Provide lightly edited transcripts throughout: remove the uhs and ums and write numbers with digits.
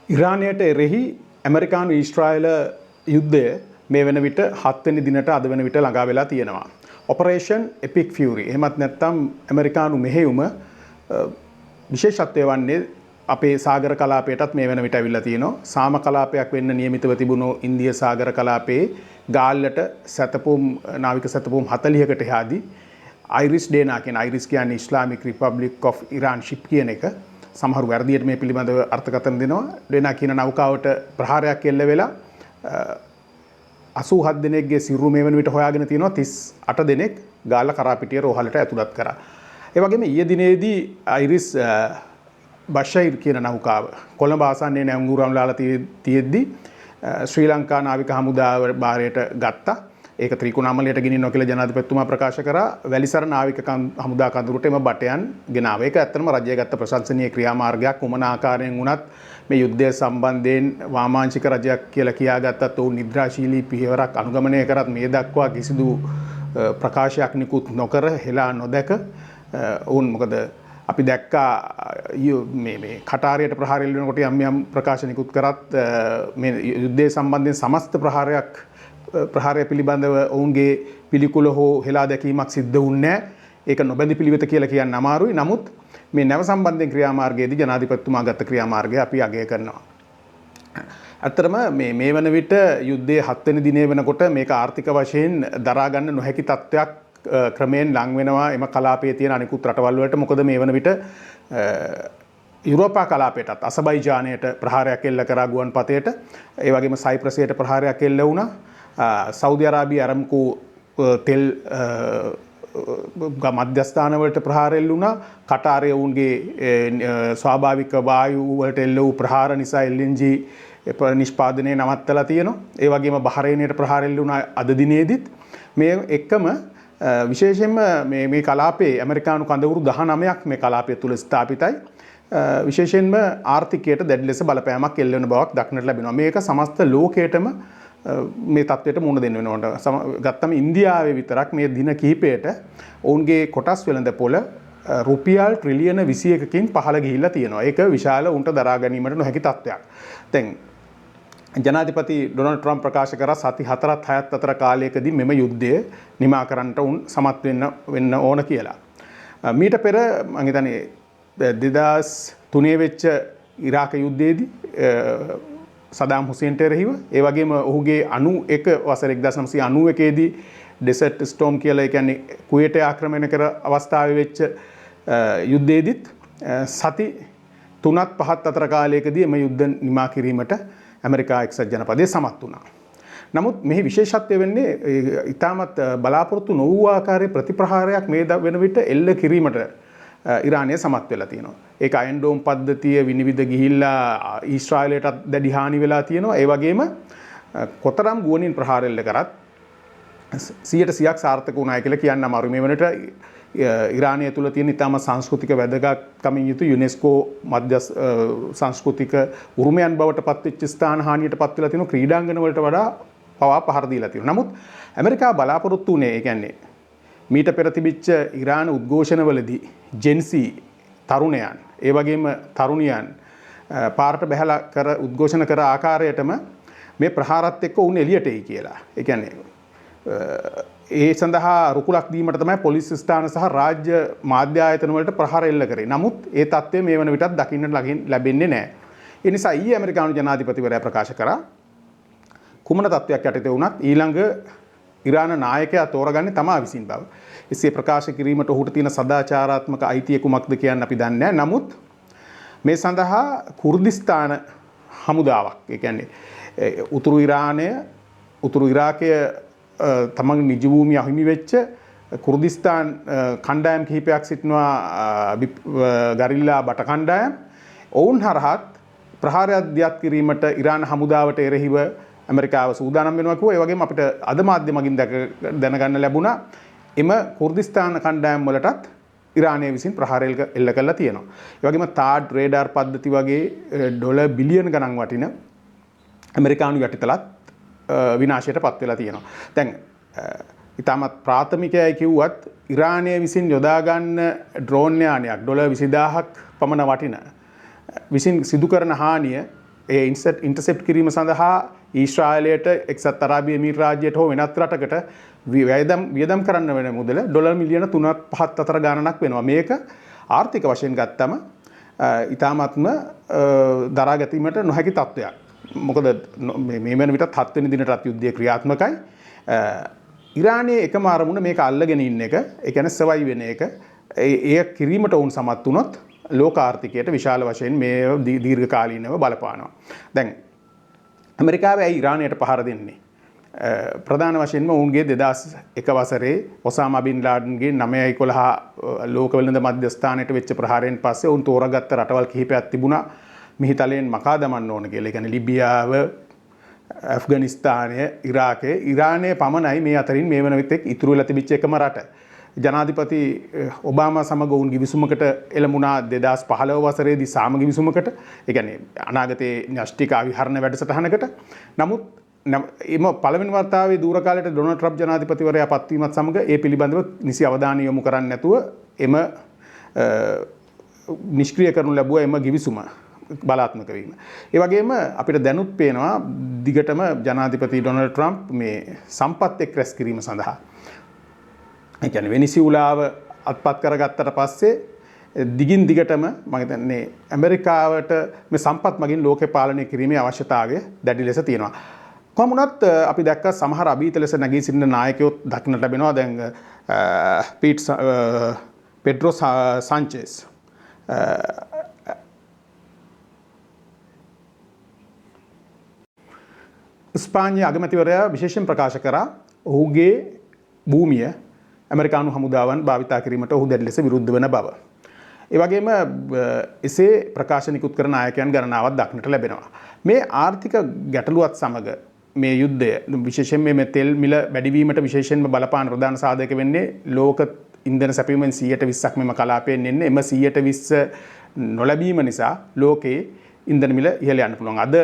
ඉරානයට එරෙහි ඇමරිකානු ඊශ්‍රායල යුද්ධය මේ වෙන විට 7 වෙනි දිනට අද වෙන විට ළඟා වෙලා තියෙනවා. Operation epic fury. එහෙමත් නැත්නම් ඇමරිකානු මෙහෙයුම විශේෂත්වය වන්නේ අපේ සාගර කලාපයටත් මේ වෙන විට ඇවිල්ලා තියෙනවා. සාම කලාපයක් වෙන්න නියමිතව තිබුණු ඉන්දිය සාගර කලාපයේ ගාල්ලට සැතපුම් නාවික සැතපුම් 40කට එහාදී අයිරිස් ඩේනා කියන අයිරිස් කියන්නේ ඉස්ලාමික් රිපබ්ලික් ඔෆ් ඉරාන් ෂිප් කියන එක සමහරු වැරදියට මේ පිළිබඳව අර්ථකථන දෙනවා. ඩේනා කියන නෞකාවට ප්‍රහාරයක් එල්ල වෙලා 87 දෙනෙක්ගේ සිරුරු මේ වෙන විට හොයාගෙන තියෙනවා. 38 දෙනෙක් ගාල්ල කරාපිටිය රෝහලට ඇතුළත් කරා. ඒ වගේම ඊයේ දිනේදී අයිරිස් බෂයිර් කියන නෞකාව කොළඹ ආසන්නයේ නැංගුරම් ලාලා තියෙද්දි ශ්‍රී ලංකා නාවික හමුදාව භාරයට ගත්තා. ඒක ත්‍රිකුණාමලයට ගෙනියනවා කියලා ජනාධිපතිතුමා ප්‍රකාශ කරා. වැලිසර නාවික හමුදා කඳවුරට එම බටයන් ගෙනාවා. ඒක ඇත්තටම රජය ගත්ත ප්‍රශංසනීය ක්‍රියාමාර්ගයක්. කුමන ආකාරයෙන් වුණත් මේ යුද්ධය සම්බන්ධයෙන් වාමාංශික රජයක් කියලා කියාගත්තත් ඔවුන් නිද්‍රාශීලී පියවරක් අනුගමනය කරත් මේ දක්වා කිසිදු ප්‍රකාශයක් නිකුත් නොකර හෙලා නොදැක ඔවුන් මොකද අපි දැක්කා මේ කටාරියට ප්‍රහාරය වෙනකොට යම් ප්‍රකාශ නිකුත් කරත් මේ යුද්ධය සම්බන්ධයෙන් සමස්ත ප්‍රහාරය පිළිබඳව ඔවුන්ගේ පිළිකුල හෝ හෙලා දැකීමක් සිද්ධ වුණේ නැහැ. ඒක නොබැඳි පිළිවෙත කියලා කියන්න අමාරුයි. නමුත් මේ නැව සම්බන්ධයෙන් ක්‍රියාමාර්ගයේදී ජනාධිපතිතුමා ගත්ත ක්‍රියාමාර්ගය අපි අගය කරනවා. ඇත්තටම මේ වන විට යුද්ධයේ 7 වෙනි දිනේ වෙනකොට මේක ආර්ථික වශයෙන් දරා ගන්න නොහැකි තත්ත්වයක් ක්‍රමයෙන් ලං වෙනවා එම කලාපයේ තියෙන අනිකුත් රටවල් වලට. මොකද මේ වන විට යුරෝපා කලාපයටත් අසබයිජානයට ප්‍රහාරයක් එල්ල කරා ගුවන්පතේට. ඒ වගේම සයිප්‍රසයට ප්‍රහාරයක් එල්ල වුණා. සෞදි අරාබිය අරම්කෝ තෙල් මධ්‍යස්ථානවලට ප්‍රහාර එල්ල වුණා. කටාරය ඔවුන්ගේ ස්වාභාවික වායු වලට එල්ල වූ ප්‍රහාර නිසා LNG නිෂ්පාදනය නවත්තලා තියෙනවා. ඒ වගේම බහරේනයට ප්‍රහාර එල්ල වුණා අද දිනේදීත්. මේ එක්කම විශේෂයෙන්ම මේ කලාපයේ ඇමරිකානු කඳවුරු 19ක් මේ කලාපය තුල ස්ථාපිතයි. විශේෂයෙන්ම ආර්ථිකයට දැඩි ලෙස බලපෑමක් එල්ල වෙන බවක් දක්නට ලැබෙනවා. මේක සමස්ත ලෝකයටම මේ තත්ත්වයට මුහුණ දෙන්න වෙනවට ගත්තම ඉන්දියාවේ විතරක් මේ දින කිහිපයට ඔවුන්ගේ කොටස් වෙළඳ පොළ රුපියල් ට්‍රිලියන 21කින් පහළ ගිහිල්ලා තියෙනවා. ඒක විශාල උන්ට දරා ගැනීමට නොහැකි තත්ත්වයක්. දැන් ජනාධිපති ඩොනල්ඩ් ට්‍රම්ප් ප්‍රකාශ කරා සති 4ත් 6ත් අතර කාලයකදී මෙම යුද්ධය නිමා කරන්නට උන් සමත් වෙන්න ඕන කියලා. මීට පෙර මම හිතන්නේ 2003 වෙච්ච ඉරාක යුද්ධයේදී සදාම් හුසේන්ට එරෙහිව ඒ වගේම ඔහුගේ 91 වසර 1991 දී ඩෙසර්ට් ස්ටෝම් කියලා ඒ කියන්නේ කුවේටය ආක්‍රමණය කර අවස්ථාවේ වෙච්ච යුද්ධයේදීත් සති 3ත් 5ත් අතර කාලයකදී මේ යුද්ධ නිමා කිරීමට ඇමරිකා එක්සත් ජනපදයේ සමත් වුණා. නමුත් මෙහි විශේෂත්වය වෙන්නේ ඉතාමත් බලාපොරොත්තු නොවූ ආකාරයේ ප්‍රතිප්‍රහාරයක් මේ වෙන විට එල්ල කිරීමට ඉරානය සමත් වෙලා තියෙනවා. ඒක අයන් ඩෝම් පද්ධතිය විනිවිද ගිහිල්ලා ඊශ්‍රායලයටත් දැඩි හානි වෙලා තියෙනවා. ඒ වගේම කොතරම් ගුවනින් ප්‍රහාර එල්ල කරත් 100%ක් සාර්ථක වුණා කියලා කියන්න අමාරුයි. මේ වෙනට ඉරානය තුල තියෙන ඉතාම සංස්කෘතික වැදගත්කමින් යුතු යුනෙස්කෝ මධ්‍ය සංස්කෘතික උරුමයන් බවට පත්වෙච්ච ස්ථාන හානියට පත් වෙලා තියෙන ක්‍රීඩාංගන වලට වඩා පවා පහර දීලා තියෙනවා. නමුත් ඇමරිකාව බලාපොරොත්තු වුණේ ඒ කියන්නේ මීට පෙර තිබිච්ච ඉරාන උද්ඝෝෂණවලදී ජෙන්සි තරුණයන් ඒ වගේම තරුණියන් පාරට බැහැලා කර උද්ඝෝෂණ කර ආකාරයටම මේ ප්‍රහාරات එක්ක උන් එළියට එයි කියලා. ඒ කියන්නේ ඒ සඳහා රුකුලක් දීමට තමයි පොලිස් ස්ථාන සහ රාජ්‍ය මාධ්‍ය ආයතන වලට ප්‍රහාර එල්ල කරේ. නමුත් ඒ තත්ත්වය මේ වන විටත් දකින්නට ලැබෙන්නේ නැහැ. ඒ නිසා ඊයේ ඇමරිකානු ජනාධිපතිවරයා ප්‍රකාශ කරා කුමන තත්ත්වයක් යටතේ වුණත් ඊළඟ ඉරාන නායකයා තෝරගන්නේ තමා විසින් බව. එසේ ප්‍රකාශ කිරීමට ඔහුට තියෙන සදාචාරාත්මක අයිතිය කුමක්ද කියන්න අපි දන්නේ නැහැ. නමුත් මේ සඳහා කුර්දිස්තාන හමුදාවක්, ඒ කියන්නේ උතුරු ඉරානය, උතුරු ඉරාකය තමන්ගේ නිජ භූමිය අහිමි වෙච්ච කුර්දිස්තාන් කණ්ඩායම් කිහිපයක් සිටිනවා, ගරිල්ලා බට කණ්ඩායම්. ඔවුන් හරහත් ප්‍රහාරයක් දියත් කිරීමට ඉරාන හමුදාවට එරෙහිව ඇමරිකාව සූදානම් වෙනවා කිව්වා. ඒ වගේම අපිට අද මාධ්‍ය මගින් දැනගන්න ලැබුණා එම කුර්දිස්තාන කණ්ඩායම් වලටත් ඉරානය විසින් ප්‍රහාර එල්ල කරලා තියෙනවා. ඒ වගේම තාඩ් රේඩාර් පද්ධති වගේ ඩොලර් බිලියන ගණන් වටින ඇමරිකානු යටිතලත් විනාශයට පත් වෙලා තියෙනවා. දැන් ඉතාමත් ප්‍රාථමිකයි කිව්වත් ඉරානය විසින් යොදා ගන්න ඩ්‍රෝන් යානයක් ඩොලර් 20000ක් පමණ වටින විසින් සිදු කරන හානිය ඒ ඉන්ටර්සෙප්ට් කිරීම සඳහා ඊශ්‍රායලයට එක්සත් අරාබි එමිරාත් රාජ්‍යයට හෝ වෙනත් රටකට වියදම් කරන්න වෙන මුදල ඩොලර් මිලියන 3-5 අතර ගණනක් වෙනවා. මේක ආර්ථික වශයෙන් ගත්තම ඉතාමත්ම දරා ගැනීමට නොහැකි තත්ත්වයක්. මොකද මේ වෙන විටත් 7 වෙනි දිනටත් යුද්ධය ක්‍රියාත්මකයි. ඉරානයේ එකම අරමුණ මේක අල්ලගෙන ඉන්න එක, ඒ කියන්නේ සර්වයිව් වෙන එක. ඒ කිරීමට වුන් සමත් වුණොත් ලෝක ආර්ථිකයට විශාල වශයෙන් මේ දීර්ඝ කාලීනව බලපානවා. දැන් ඇමරිකාව ඇයි ඉරානයට පහර දෙන්නේ? ප්‍රධාන වශයෙන්ම ඔවුන්ගේ 2001 වසරේ ඔසාමා බින් ලාඩන්ගේ 9/11 ලෝක වෙළඳ මධ්‍යස්ථානයට වෙච්ච ප්‍රහාරයෙන් පස්සේ ඔවුන් තෝරාගත්ත රටවල් කිහිපයක් තිබුණා මිහිතලයෙන් මකා දමන්න ඕන කියලා. ඒ කියන්නේ ලිබියාව, ඇෆ්ගනිස්තානය, ඉරාකය, ඉරානය පමණයි මේ අතරින් මේ වන විට ඉතුරු වෙලා තිබිච්ච එකම රට. ජනාධිපති ඔබාමා සමග ඔවුන් ගිවිසුමකට එළඹුණා 2015 වසරේදී සාම ගිවිසුමකට. ඒ කියන්නේ අනාගතයේ න්‍යෂ්ටික අවිහරණ වැඩසටහනකට. නමුත් එම පළවෙනි වතාවේ දූර කාලයට ඩොනල්ඩ් ට්‍රම්ප් ජනාධිපතිවරයා පත්වීමත් සමග ඒ පිළිබඳව නිසි අවධානය යොමු කරන්නේ නැතුව එම නිෂ්ක්‍රීය කරනු ලැබුවා එම ගිවිසුම බලාත්මක වීම. ඒ වගේම අපිට දැනුත් පේනවා දිගටම ජනාධිපති ඩොනල්ඩ් ට්‍රම්ප් මේ සම්පත් එක් රැස් කිරීම සඳහා. ඒ කියන්නේ වෙනිසියුලාව අත්පත් කරගත්තට පස්සේ දිගින් දිගටම මම හිතන්නේ ඇමරිකාවට මේ සම්පත් මගින් ලෝකේ පාලනය කිරීමේ අවශ්‍යතාවය දැඩි ලෙස තියෙනවා. කොහොම වුණත් අපි දැක්ක සමහර අභීත ලෙස නැගී සිටින නායකයොත් දක්නට ලැබෙනවා. දැන් පෙඩ්‍රෝ සාන්චෙස් ස්පාඤ්ඤ අගමැතිවරයා විශේෂයෙන් ප්‍රකාශ කරා ඔහුගේ භූමිය ඇමරිකානු හමුදාවන් භාවිතා කිරීමට ඔහු දැඩි ලෙස විරුද්ධ වන බව. ඒ වගේම එසේ ප්‍රකාශ නිකුත් කරන නායකයන් ගණනාවක් දක්නට ලැබෙනවා. මේ ආර්ථික ගැටලුවත් සමග මේ යුද්ධය විශේෂයෙන් මේ තෙල් මිල වැඩිවීමට විශේෂයෙන්ම බලපාන ප්‍රධාන සාධක වෙන්නේ ලෝක ඉන්ධන සැපයීමෙන් 120ක් මෙම කලාපයෙන් එන්නේ. එම 120 නොලැබීම නිසා ලෝකයේ ඉන්ධන මිල ඉහළ යන්න පුළුවන්. අද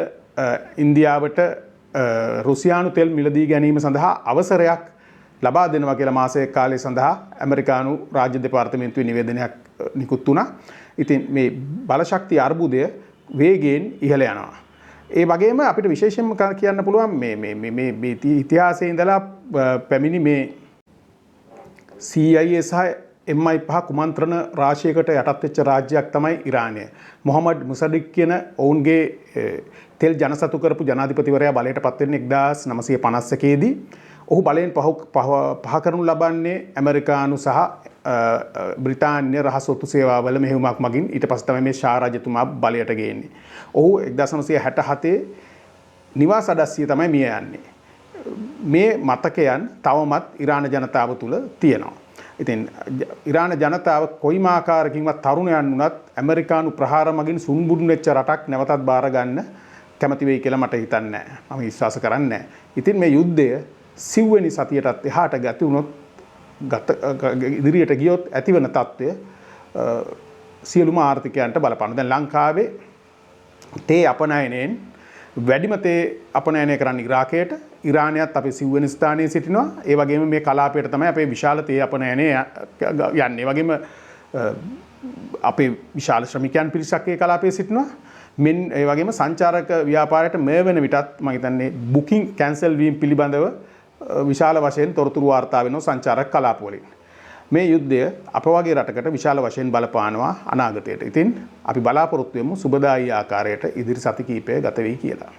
ඉන්දියාවට රුසියානු තෙල් මිලදී ගැනීම සඳහා අවසරයක් ලබා දෙනවා කියලා මාසයක කාලය සඳහා ඇමරිකානු රාජ්‍ය දෙපාර්තමේන්තුවේ නිවේදනයක් නිකුත් වුණා. ඉතින් මේ බලශක්ති අර්බුදය වේගයෙන් ඉහළ යනවා. ඒ වගේම අපිට විශේෂයෙන්ම කියන්න පුළුවන් මේ ඉතිහාසයේ ඉඳලා පැමිණි මේ CIA සහ MI5 කුමන්ත්‍රණ රාශියකට යටත් වෙච්ච රාජ්‍යයක් තමයි ඉරානය. මොහමඩ් මුසඩික් කියන ඔවුන්ගේ තෙල් ජනසතු කරපු ජනාධිපතිවරයා බලයට පත් වෙන්නේ 1951 දී. ඔහු බලයෙන් පහ කරනු ලබන්නේ ඇමරිකානු සහ බ්‍රිතාන්‍ය රහස් ඔත්තු සේවාවල මෙහෙයුමක් මගින්. ඊට පස්සේ තමයි මේ ෂා රජතුමා බලයට ගේන්නේ. ඔහු 1967 නිවාස අඩස්සිය තමයි මිය යන්නේ. මේ මතකයන් තවමත් ඉරාන ජනතාව තුළ තියෙනවා. ඉතින් ඉරාන ජනතාව කොයිම ආකාරයකින්වත් තරුණයන් වුණත් ඇමරිකානු ප්‍රහාර මගින් සුන්බුන් වෙච්ච රටක් නැවතත් බාර ගන්න කැමති වෙයි කියලා මට හිතන්නේ නැහැ. මම විශ්වාස කරන්නේ නැහැ. ඉතින් මේ යුද්ධය සිව්වෙනි සතියටත් එහාට ගත වුණොත් ඉදිරියට ගියොත් ඇතිවන තත්ත්වය සියලුම ආර්ථිකයන්ට බලපානවා. දැන් ලංකාවේ තේ අපනයනයෙන් වැඩිම තේ අපනයනය කරන්නේ ඉරාකයට. ඉරානයත් අපේ සිව්වෙනි ස්ථානයේ සිටිනවා. ඒ වගේම මේ කලාපයට තමයි අපේ විශාල තේ අපනයනය යන්නේ. ඒ වගේම අපේ විශාල ශ්‍රමිකයන් පිරිසක් ඒ කලාපයේ සිටිනවා. ඒ වගේම සංචාරක ව්‍යාපාරයට මේ වෙන විටත් මම හිතන්නේ බුකින් කැන්සල් වීම පිළිබඳව විශාල වශයෙන් තොරතුරු වාර්තා වෙනවා සංචාරක කලාපවලින්. මේ යුද්ධය අප වගේ රටකට විශාල වශයෙන් බලපානවා අනාගතයට. ඉතින් අපි බලාපොරොත්තු වෙමු සුබදායී ආකාරයට ඉදිරි සති කිහිපය ගත වෙයි කියලා.